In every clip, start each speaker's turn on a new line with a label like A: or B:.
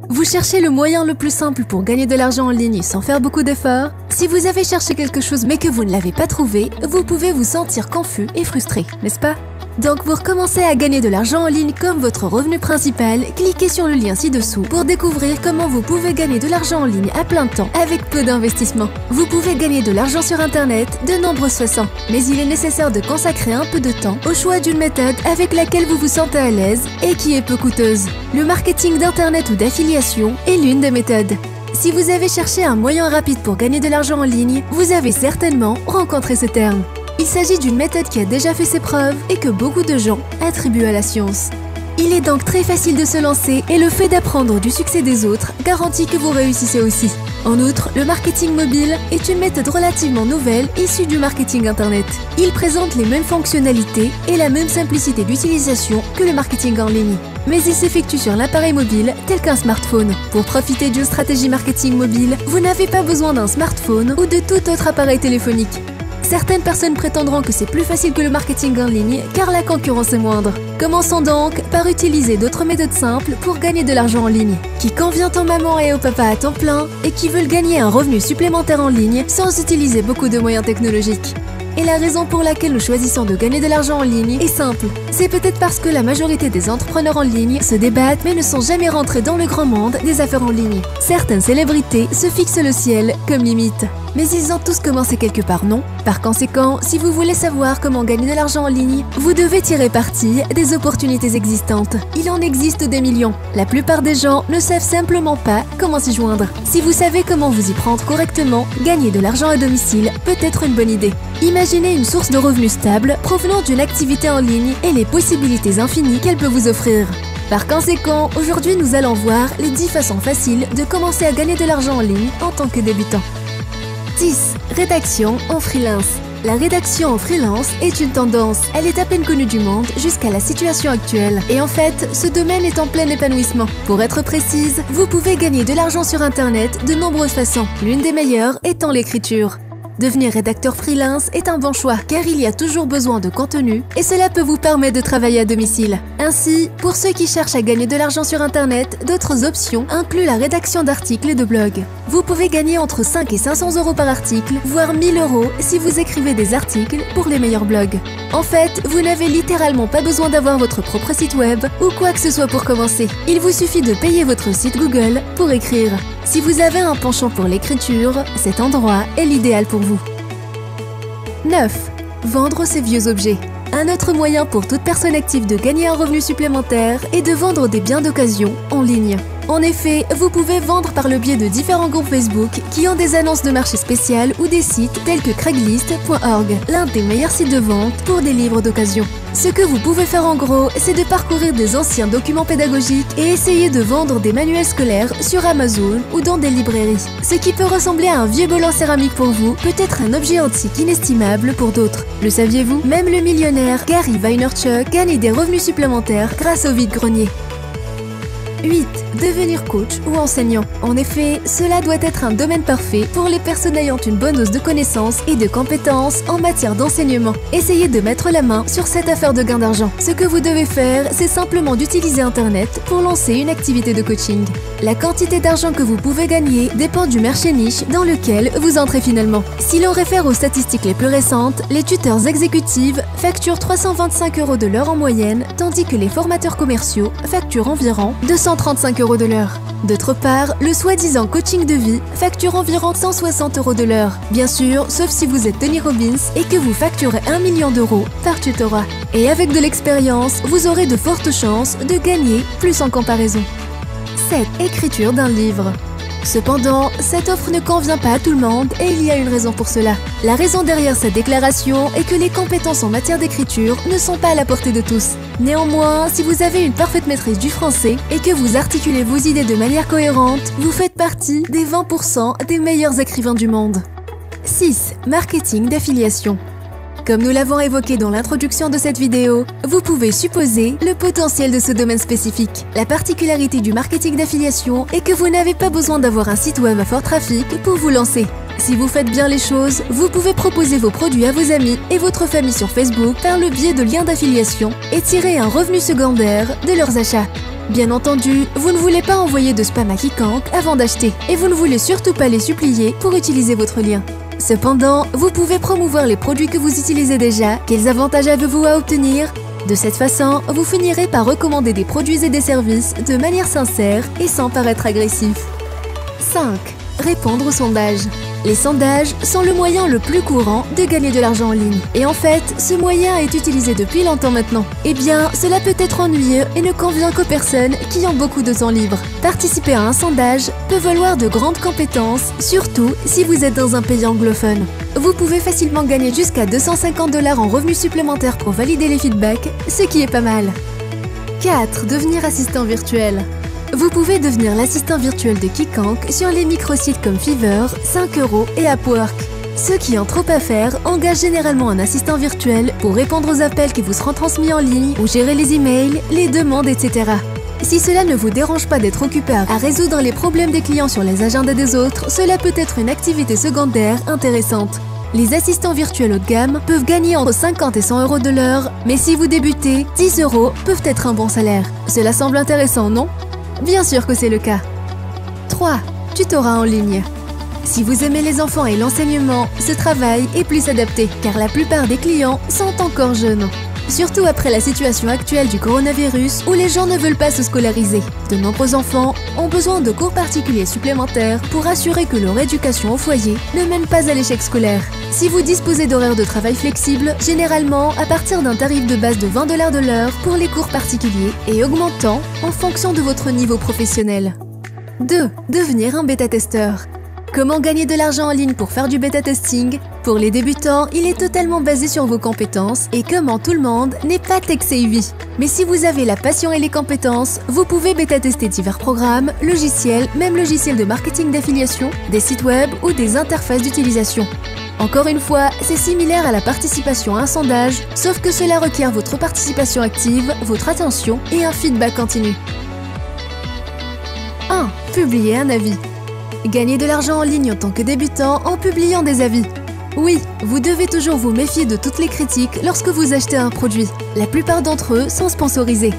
A: Vous cherchez le moyen le plus simple pour gagner de l'argent en ligne sans faire beaucoup d'efforts? Si vous avez cherché quelque chose mais que vous ne l'avez pas trouvé, vous pouvez vous sentir confus et frustré, n'est-ce pas? Donc pour commencer à gagner de l'argent en ligne comme votre revenu principal, cliquez sur le lien ci-dessous pour découvrir comment vous pouvez gagner de l'argent en ligne à plein temps avec peu d'investissement. Vous pouvez gagner de l'argent sur internet de nombreuses façons, mais il est nécessaire de consacrer un peu de temps au choix d'une méthode avec laquelle vous vous sentez à l'aise et qui est peu coûteuse. Le marketing d'internet ou d'affiliation est l'une des méthodes. Si vous avez cherché un moyen rapide pour gagner de l'argent en ligne, vous avez certainement rencontré ce terme. Il s'agit d'une méthode qui a déjà fait ses preuves et que beaucoup de gens attribuent à la science. Il est donc très facile de se lancer et le fait d'apprendre du succès des autres garantit que vous réussissez aussi. En outre, le marketing mobile est une méthode relativement nouvelle issue du marketing internet. Il présente les mêmes fonctionnalités et la même simplicité d'utilisation que le marketing en ligne. Mais il s'effectue sur l'appareil mobile tel qu'un smartphone. Pour profiter d'une stratégie marketing mobile, vous n'avez pas besoin d'un smartphone ou de tout autre appareil téléphonique. Certaines personnes prétendront que c'est plus facile que le marketing en ligne car la concurrence est moindre. Commençons donc par utiliser d'autres méthodes simples pour gagner de l'argent en ligne, qui convient aux mamans et aux papas à temps plein et qui veulent gagner un revenu supplémentaire en ligne sans utiliser beaucoup de moyens technologiques. Et la raison pour laquelle nous choisissons de gagner de l'argent en ligne est simple. C'est peut-être parce que la majorité des entrepreneurs en ligne se débattent mais ne sont jamais rentrés dans le grand monde des affaires en ligne. Certaines célébrités se fixent le ciel comme limite. Mais ils ont tous commencé quelque part, non? Par conséquent, si vous voulez savoir comment gagner de l'argent en ligne, vous devez tirer parti des opportunités existantes. Il en existe des millions. La plupart des gens ne savent simplement pas comment s'y joindre. Si vous savez comment vous y prendre correctement, gagner de l'argent à domicile peut être une bonne idée. Imaginez une source de revenus stable provenant d'une activité en ligne et les possibilités infinies qu'elle peut vous offrir. Par conséquent, aujourd'hui nous allons voir les 10 façons faciles de commencer à gagner de l'argent en ligne en tant que débutant. 10. Rédaction en freelance. La rédaction en freelance est une tendance. Elle est à peine connue du monde jusqu'à la situation actuelle. Et en fait, ce domaine est en plein épanouissement. Pour être précise, vous pouvez gagner de l'argent sur internet de nombreuses façons. L'une des meilleures étant l'écriture. Devenir rédacteur freelance est un bon choix car il y a toujours besoin de contenu et cela peut vous permettre de travailler à domicile. Ainsi, pour ceux qui cherchent à gagner de l'argent sur internet, d'autres options incluent la rédaction d'articles et de blogs. Vous pouvez gagner entre 5 et 500 € par article, voire 1000 € si vous écrivez des articles pour les meilleurs blogs. En fait, vous n'avez littéralement pas besoin d'avoir votre propre site web ou quoi que ce soit pour commencer. Il vous suffit de payer votre site Google pour écrire. Si vous avez un penchant pour l'écriture, cet endroit est l'idéal pour vous. 9. Vendre ses vieux objets. Un autre moyen pour toute personne active de gagner un revenu supplémentaire est de vendre des biens d'occasion en ligne. En effet, vous pouvez vendre par le biais de différents groupes Facebook qui ont des annonces de marché spéciales ou des sites tels que Craigslist.org, l'un des meilleurs sites de vente pour des livres d'occasion. Ce que vous pouvez faire en gros, c'est de parcourir des anciens documents pédagogiques et essayer de vendre des manuels scolaires sur Amazon ou dans des librairies. Ce qui peut ressembler à un vieux bol en céramique pour vous peut être un objet antique inestimable pour d'autres. Le saviez-vous? Même le millionnaire Gary Vaynerchuk gagne des revenus supplémentaires grâce au vide-grenier. 8. Devenir coach ou enseignant. En effet, cela doit être un domaine parfait pour les personnes ayant une bonne dose de connaissances et de compétences en matière d'enseignement. Essayez de mettre la main sur cette affaire de gain d'argent. Ce que vous devez faire, c'est simplement d'utiliser Internet pour lancer une activité de coaching. La quantité d'argent que vous pouvez gagner dépend du marché niche dans lequel vous entrez finalement. Si l'on réfère aux statistiques les plus récentes, les tuteurs exécutifs facturent 325 € de l'heure en moyenne, tandis que les formateurs commerciaux facturent environ 235 € de l'heure. D'autre part, le soi-disant coaching de vie facture environ 160 € de l'heure. Bien sûr, sauf si vous êtes Tony Robbins et que vous facturez 1 million d'euros par tutorat. Et avec de l'expérience, vous aurez de fortes chances de gagner plus en comparaison. 7. Écriture d'un livre. Cependant, cette offre ne convient pas à tout le monde et il y a une raison pour cela. La raison derrière cette déclaration est que les compétences en matière d'écriture ne sont pas à la portée de tous. Néanmoins, si vous avez une parfaite maîtrise du français et que vous articulez vos idées de manière cohérente, vous faites partie des 20% des meilleurs écrivains du monde. 6. Marketing d'affiliation. Comme nous l'avons évoqué dans l'introduction de cette vidéo, vous pouvez supposer le potentiel de ce domaine spécifique. La particularité du marketing d'affiliation est que vous n'avez pas besoin d'avoir un site web à fort trafic pour vous lancer. Si vous faites bien les choses, vous pouvez proposer vos produits à vos amis et votre famille sur Facebook par le biais de liens d'affiliation et tirer un revenu secondaire de leurs achats. Bien entendu, vous ne voulez pas envoyer de spam à quiconque avant d'acheter et vous ne voulez surtout pas les supplier pour utiliser votre lien. Cependant, vous pouvez promouvoir les produits que vous utilisez déjà. Quels avantages avez-vous à obtenir? De cette façon, vous finirez par recommander des produits et des services de manière sincère et sans paraître agressif. 5. Répondre aux sondages. Les sondages sont le moyen le plus courant de gagner de l'argent en ligne. Et en fait, ce moyen est utilisé depuis longtemps maintenant. Eh bien, cela peut être ennuyeux et ne convient qu'aux personnes qui ont beaucoup de temps libre. Participer à un sondage peut valoir de grandes compétences, surtout si vous êtes dans un pays anglophone. Vous pouvez facilement gagner jusqu'à 250 $ en revenus supplémentaires pour valider les feedbacks, ce qui est pas mal. 4. Devenir assistant virtuel. Vous pouvez devenir l'assistant virtuel de quiconque sur les microsites comme Fiverr, 5 € et Upwork. Ceux qui ont trop à faire engagent généralement un assistant virtuel pour répondre aux appels qui vous seront transmis en ligne ou gérer les emails, les demandes, etc. Si cela ne vous dérange pas d'être occupé à résoudre les problèmes des clients sur les agendas des autres, cela peut être une activité secondaire intéressante. Les assistants virtuels haut de gamme peuvent gagner entre 50 et 100 € de l'heure, mais si vous débutez, 10 € peuvent être un bon salaire. Cela semble intéressant, non ? Bien sûr que c'est le cas. 3. Tutorat en ligne. Si vous aimez les enfants et l'enseignement, ce travail est plus adapté car la plupart des clients sont encore jeunes. Surtout après la situation actuelle du coronavirus où les gens ne veulent pas se scolariser. De nombreux enfants ont besoin de cours particuliers supplémentaires pour assurer que leur éducation au foyer ne mène pas à l'échec scolaire. Si vous disposez d'horaires de travail flexibles, généralement à partir d'un tarif de base de 20 $ de l'heure pour les cours particuliers et augmentant en fonction de votre niveau professionnel. 2. Devenir un bêta-testeur. Comment gagner de l'argent en ligne pour faire du bêta-testing? Pour les débutants, il est totalement basé sur vos compétences et comment tout le monde n'est pas tech-savvy. Mais si vous avez la passion et les compétences, vous pouvez bêta-tester divers programmes, logiciels, même logiciels de marketing d'affiliation, des sites web ou des interfaces d'utilisation. Encore une fois, c'est similaire à la participation à un sondage, sauf que cela requiert votre participation active, votre attention et un feedback continu. 1. Publier un avis. Gagner de l'argent en ligne en tant que débutant en publiant des avis. Oui, vous devez toujours vous méfier de toutes les critiques lorsque vous achetez un produit. La plupart d'entre eux sont sponsorisés.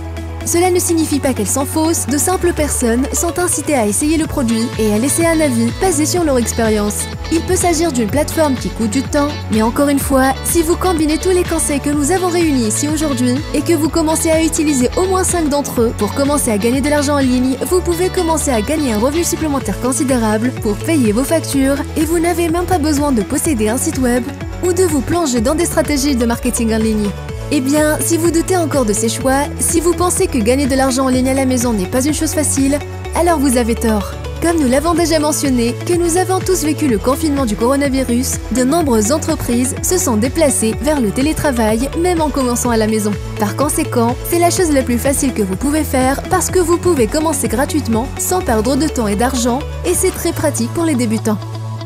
A: Cela ne signifie pas qu'elles sont fausses, de simples personnes sont incitées à essayer le produit et à laisser un avis basé sur leur expérience. Il peut s'agir d'une plateforme qui coûte du temps, mais encore une fois, si vous combinez tous les conseils que nous avons réunis ici aujourd'hui et que vous commencez à utiliser au moins 5 d'entre eux pour commencer à gagner de l'argent en ligne, vous pouvez commencer à gagner un revenu supplémentaire considérable pour payer vos factures et vous n'avez même pas besoin de posséder un site web ou de vous plonger dans des stratégies de marketing en ligne. Eh bien, si vous doutez encore de ces choix, si vous pensez que gagner de l'argent en ligne à la maison n'est pas une chose facile, alors vous avez tort. Comme nous l'avons déjà mentionné, que nous avons tous vécu le confinement du coronavirus, de nombreuses entreprises se sont déplacées vers le télétravail, même en commençant à la maison. Par conséquent, c'est la chose la plus facile que vous pouvez faire parce que vous pouvez commencer gratuitement, sans perdre de temps et d'argent, et c'est très pratique pour les débutants.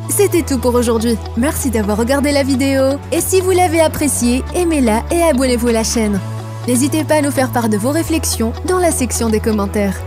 A: C'était tout pour aujourd'hui. Merci d'avoir regardé la vidéo et si vous l'avez appréciée, aimez-la et abonnez-vous à la chaîne. N'hésitez pas à nous faire part de vos réflexions dans la section des commentaires.